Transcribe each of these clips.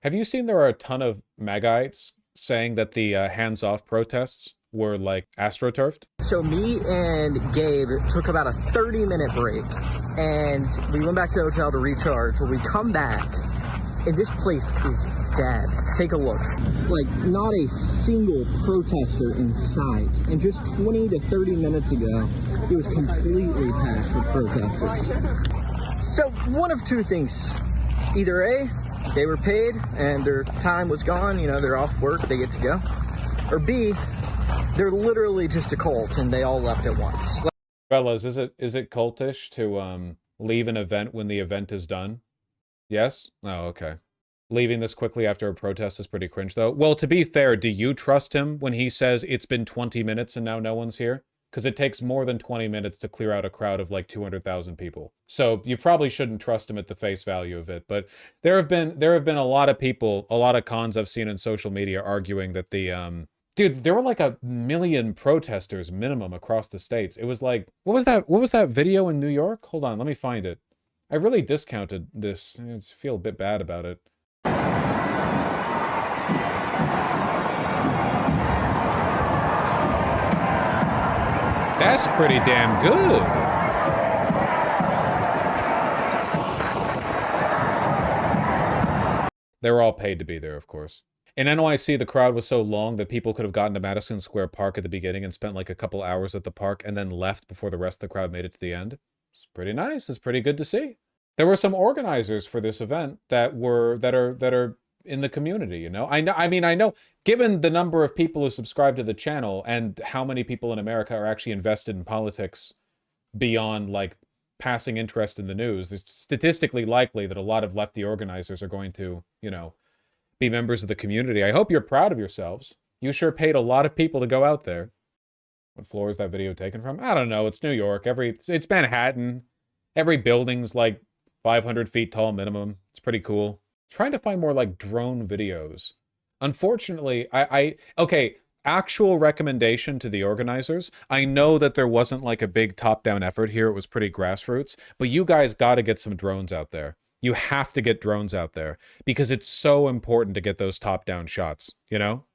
Have you seen there are a ton of MAGAites saying that the hands-off protests were like astroturfed? So me and Gabe took about a 30-minute break, and we went back to the hotel to recharge. When we come back, and this place is dead. Take a look. Like, not a single protester in sight. And just 20 to 30 minutes ago, it was completely packed with protesters. So, one of two things. Either A, they were paid and their time was gone, you know, they're off work, they get to go. Or B, they're literally just a cult and they all left at once. Fellas, is it cultish to leave an event when the event is done? Yes? Oh, okay. Leaving this quickly after a protest is pretty cringe, though. Well, to be fair, do you trust him when he says it's been 20 minutes and now no one's here? Because it takes more than 20 minutes to clear out a crowd of like 200,000 people. So you probably shouldn't trust him at the face value of it. But there have been a lot of people, a lot of cons I've seen on social media arguing that the dude, there were like 1 million protesters minimum across the states. It was like, what was that video in New York? Hold on, let me find it. I really discounted this. I just feel a bit bad about it. That's pretty damn good. They were all paid to be there, of course. In NYC, the crowd was so long that people could have gotten to Madison Square Park at the beginning and spent like a couple hours at the park and then left before the rest of the crowd made it to the end. It's pretty nice. It's pretty good to see. There were some organizers for this event that are in the community, you know? I know, given the number of people who subscribe to the channel and how many people in America are actually invested in politics beyond, like, passing interest in the news, it's statistically likely that a lot of lefty organizers are going to, you know, be members of the community. I hope you're proud of yourselves. You sure paid a lot of people to go out there. What floor is that video taken from? I don't know. It's New York. It's Manhattan. Every building's, like, 500 feet tall minimum. It's pretty cool. Trying to find more like drone videos. Unfortunately, okay, actual recommendation to the organizers. I know that there wasn't like a big top-down effort here. It was pretty grassroots, but you guys got to get some drones out there. You have to get drones out there because it's so important to get those top-down shots, you know?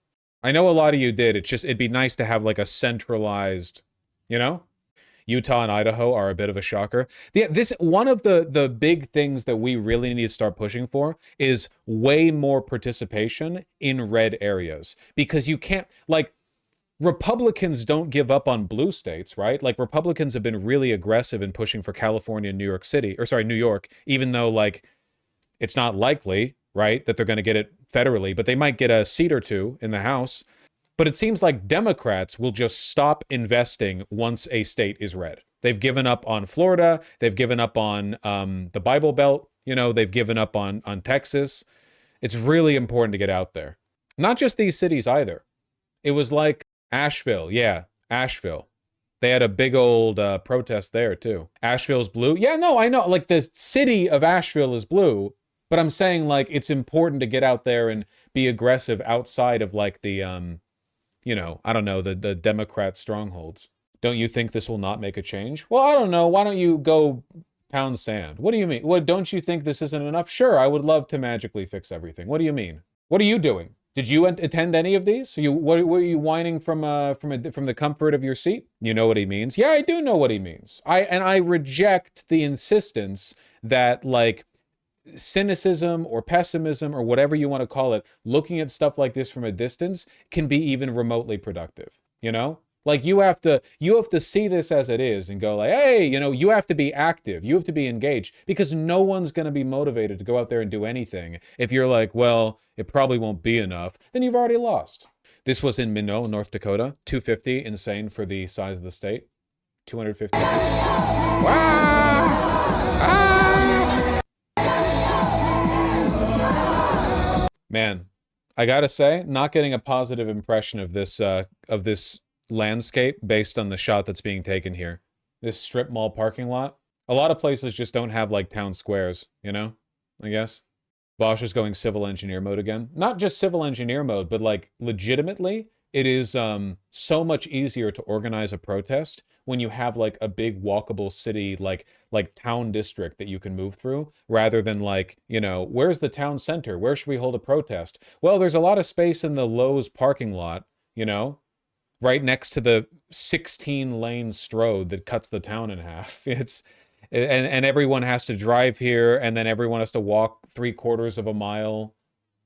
I know a lot of you did. It's just, it'd be nice to have like a centralized, you know? Utah and Idaho are a bit of a shocker. One of the big things that we really need to start pushing for is way more participation in red areas. Because you can't, like, Republicans don't give up on blue states, right? Like, Republicans have been really aggressive in pushing for California and New York, even though, like, it's not likely, right, that they're going to get it federally, but they might get a seat or two in the House. But it seems like Democrats will just stop investing once a state is red. They've given up on Florida. They've given up on the Bible Belt. You know, they've given up on Texas. It's really important to get out there. Not just these cities either. It was like Asheville. Yeah, Asheville. They had a big old protest there too. Asheville's blue. Yeah, no, I know. Like the city of Asheville is blue. But I'm saying like it's important to get out there and be aggressive outside of like the you know, I don't know, the Democrat strongholds. Don't you think this will not make a change? Well, I don't know. Why don't you go pound sand? What do you mean? What, don't you think this isn't enough? Sure, I would love to magically fix everything. What do you mean? What are you doing? Did you attend any of these? Were you whining from the comfort of your seat? You know what he means? Yeah, I do know what he means. I reject the insistence that like cynicism or pessimism or whatever you want to call it, looking at stuff like this from a distance can be even remotely productive, you know? Like you have to see this as it is and go like, hey, you know, you have to be active. You have to be engaged because no one's going to be motivated to go out there and do anything. If you're like, well, it probably won't be enough, then you've already lost. This was in Minot, North Dakota. 250, insane for the size of the state. 250. Wow! Ah! Man, I gotta say, not getting a positive impression of this landscape based on the shot that's being taken here. This strip mall parking lot. A lot of places just don't have like town squares, you know, I guess. Bosch is going civil engineer mode again. Not just civil engineer mode, but like legitimately, it is so much easier to organize a protest when you have like a big walkable city, like town district that you can move through, rather than like, you know, where's the town center? Where should we hold a protest? Well, there's a lot of space in the Lowe's parking lot, you know, right next to the 16-lane Strode that cuts the town in half. It's and everyone has to drive here, and then everyone has to walk 3/4 of a mile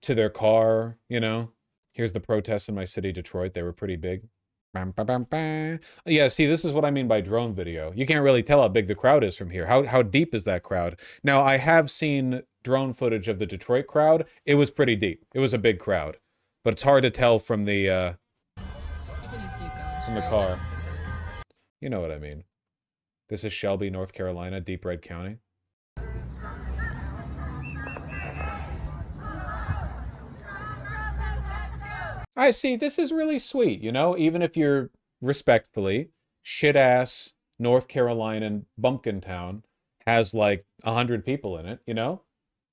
to their car, you know. Here's the protests in my city, Detroit. They were pretty big. Bam, bam, bam, bam. Yeah, see, this is what I mean by drone video. You can't really tell how big the crowd is from here. How deep is that crowd? Now, I have seen drone footage of the Detroit crowd. It was pretty deep. It was a big crowd. But it's hard to tell from the car. You know what I mean. This is Shelby, North Carolina, Deep Red County. I see, this is really sweet, you know, even if you're respectfully, shit-ass North Carolina bumpkin town has like 100 people in it, you know?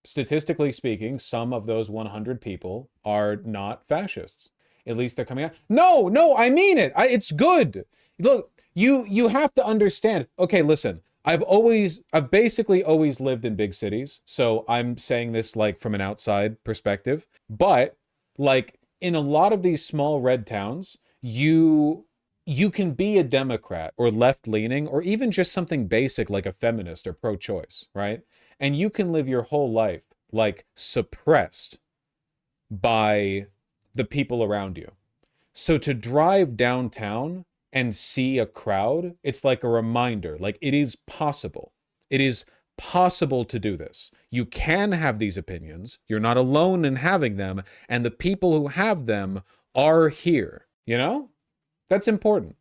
Statistically speaking, some of those 100 people are not fascists. At least they're coming out. No, I mean it. It's good. Look, you have to understand. Okay, listen. I've basically always lived in big cities, so I'm saying this like from an outside perspective. But like in a lot of these small red towns, you can be a Democrat or left-leaning or even just something basic like a feminist or pro-choice, right? And you can live your whole life like suppressed by the people around you. So to drive downtown and see a crowd, it's like a reminder, like it is possible. It is possible to do this. You can have these opinions. You're not alone in having them. And the people who have them are here, you know? That's important.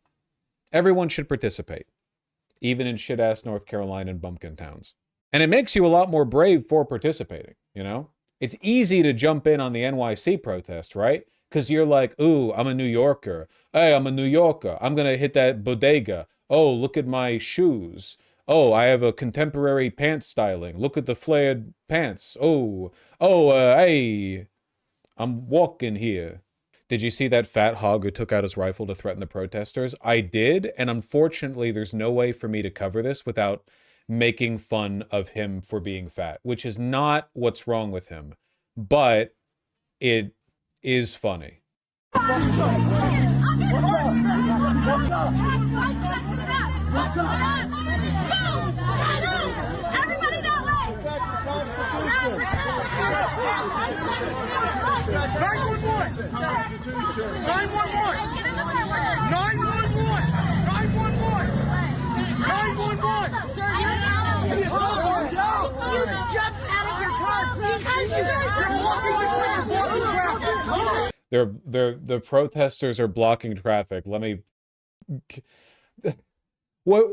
Everyone should participate, even in shit-ass North Carolina and bumpkin towns. And it makes you a lot more brave for participating, you know? It's easy to jump in on the NYC protest, right? Because you're like, ooh, I'm a New Yorker. Hey, I'm a New Yorker. I'm going to hit that bodega. Oh, look at my shoes. Oh, I have a contemporary pants styling. Look at the flared pants. Hey, I'm walking here. Did you see that fat hog who took out his rifle to threaten the protesters? I did, and unfortunately, there's no way for me to cover this without making fun of him for being fat, which is not what's wrong with him, but it is funny. The protesters are blocking traffic. Let me. What?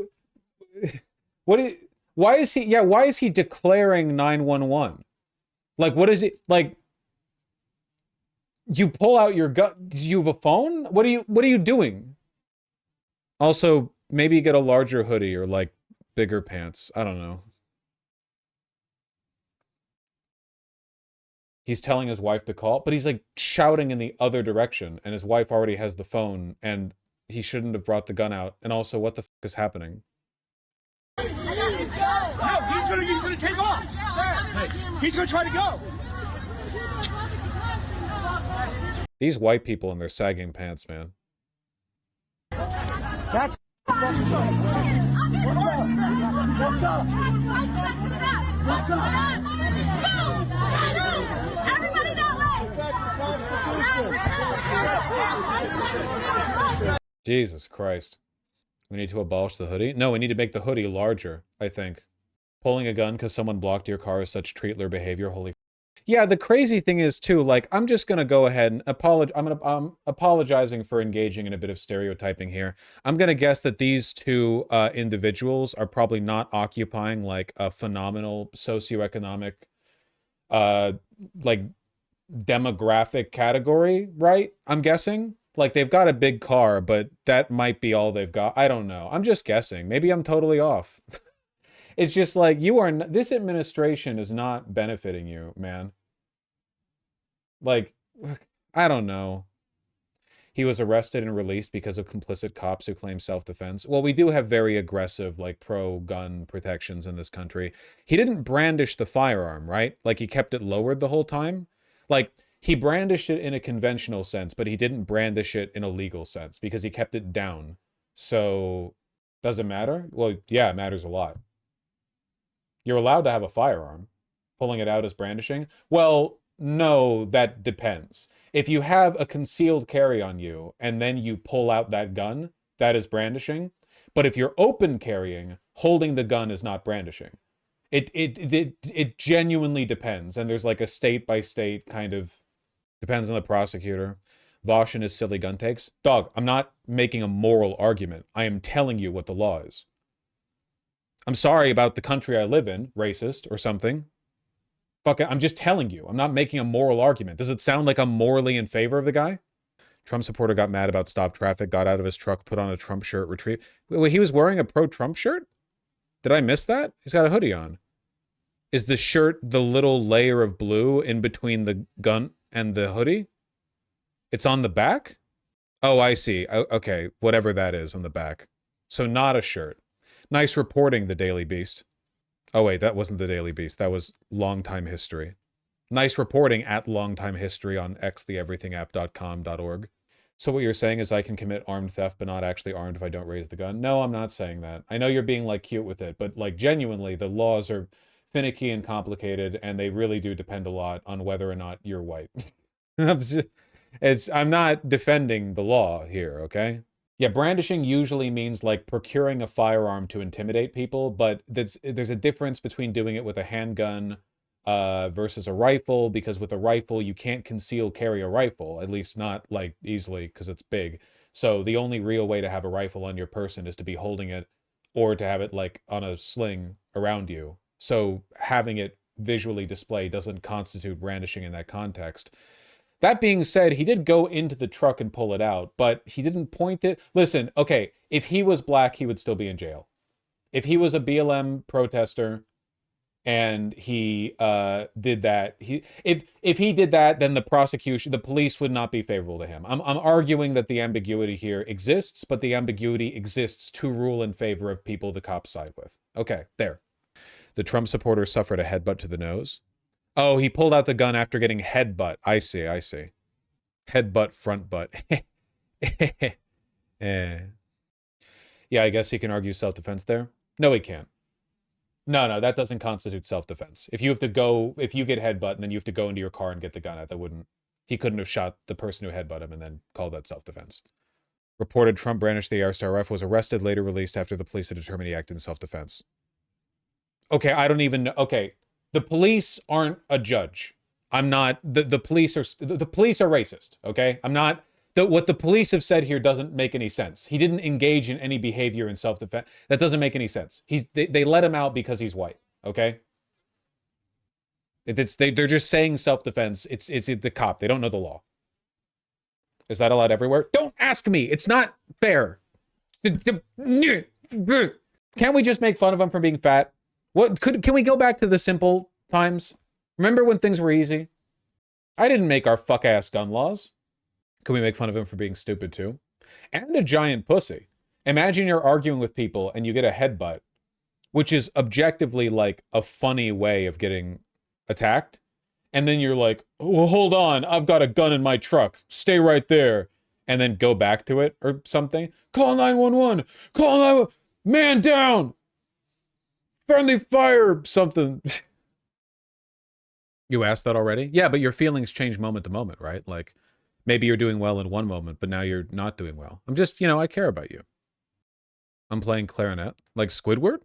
Why is he? Yeah, why is he declaring 911? Like, what is it? Like, you pull out your gun. Do you have a phone? What are you doing? Also, maybe get a larger hoodie or like bigger pants. I don't know. He's telling his wife to call, but he's like shouting in the other direction, and his wife already has the phone, and he shouldn't have brought the gun out. And also, what the fuck is happening? No, he's gonna take off. He's gonna try to go. These white people in their sagging pants, man. That's Jesus Christ. We need to abolish the hoodie? No, we need to make the hoodie larger, I think. Pulling a gun because someone blocked your car is such treatler behavior. Holy. Yeah, the crazy thing is, too, like, I'm just going to go ahead and I'm apologizing for engaging in a bit of stereotyping here. I'm going to guess that these two individuals are probably not occupying, like, a phenomenal socioeconomic, like, demographic category, right? I'm guessing. Like, they've got a big car, but that might be all they've got. I don't know. I'm just guessing. Maybe I'm totally off. It's just like, this administration is not benefiting you, man. Like, I don't know. he was arrested and released because of complicit cops who claim self-defense. Well, we do have very aggressive, like, pro-gun protections in this country. He didn't brandish the firearm, right? Like, he kept it lowered the whole time. Like, he brandished it in a conventional sense, but he didn't brandish it in a legal sense because he kept it down. So, does it matter? Well, yeah, it matters a lot. You're allowed to have a firearm. Pulling it out as brandishing? Well, no, that depends. If you have a concealed carry on you and then you pull out that gun, that is brandishing. But if you're open carrying, holding the gun is not brandishing. It genuinely depends. And there's like a state by state kind of, depends on the prosecutor. Vosh and his silly gun takes. Dog, I'm not making a moral argument. I am telling you what the law is. I'm sorry about the country I live in, racist or something. Fuck it, I'm just telling you. I'm not making a moral argument. Does it sound like I'm morally in favor of the guy? Trump supporter got mad about stop traffic, got out of his truck, put on a Trump shirt, retrieved. Wait, he was wearing a pro-Trump shirt? Did I miss that? He's got a hoodie on. Is the shirt the little layer of blue in between the gun and the hoodie? It's on the back? Oh, I see. Okay, whatever that is on the back. So not a shirt. Nice reporting, the Daily Beast. Oh, wait, that wasn't the Daily Beast. That was Longtime History. Nice reporting at Longtime History on xtheeverythingapp.com.org. So what you're saying is I can commit armed theft but not actually armed if I don't raise the gun? No, I'm not saying that. I know you're being, like, cute with it, but, like, genuinely, the laws are finicky and complicated, and they really do depend a lot on whether or not you're white. I'm not defending the law here, okay? Yeah, brandishing usually means like procuring a firearm to intimidate people, but there's a difference between doing it with a handgun versus a rifle, because with a rifle you can't conceal carry a rifle, at least not like easily because it's big. So the only real way to have a rifle on your person is to be holding it or to have it like on a sling around you. So having it visually displayed doesn't constitute brandishing in that context. That being said, he did go into the truck and pull it out, but he didn't point it. Listen, okay, if he was black, he would still be in jail. If he was a BLM protester and he did that, if he did that, then the prosecution, the police would not be favorable to him. I'm arguing that the ambiguity here exists, but the ambiguity exists to rule in favor of people the cops side with. Okay, there. The Trump supporter suffered a headbutt to the nose. Oh, he pulled out the gun after getting headbutt. I see, I see. Headbutt, front butt. Yeah, I guess he can argue self-defense there. No, he can't. No, that doesn't constitute self-defense. If you get headbutt and then you have to go into your car and get the gun out, he couldn't have shot the person who headbutt him and then called that self-defense. Reported Trump brandished the Airstar rifle, was arrested, later released after the police had determined he acted in self-defense. Okay, I don't even know. Okay. The police aren't a judge. I'm not, the police are racist, okay? I'm not, what the police have said here doesn't make any sense. He didn't engage in any behavior in self-defense. That doesn't make any sense. They let him out because he's white, okay? They're just saying self-defense. It's the cop. They don't know the law. Is that allowed everywhere? Don't ask me. It's not fair. Can't we just make fun of him for being fat? Can we go back to the simple times? Remember when things were easy? I didn't make our fuck-ass gun laws. Can we make fun of him for being stupid too? And a giant pussy. Imagine you're arguing with people and you get a headbutt, which is objectively like a funny way of getting attacked. And then you're like, oh, hold on, I've got a gun in my truck. Stay right there. And then go back to it or something. Call 911. Call 911. Man down. Friendly fire, something. You asked that already? Yeah, but your feelings change moment to moment, right? Like, maybe you're doing well in one moment, but now you're not doing well. I'm just, I care about you. I'm playing clarinet. Like Squidward?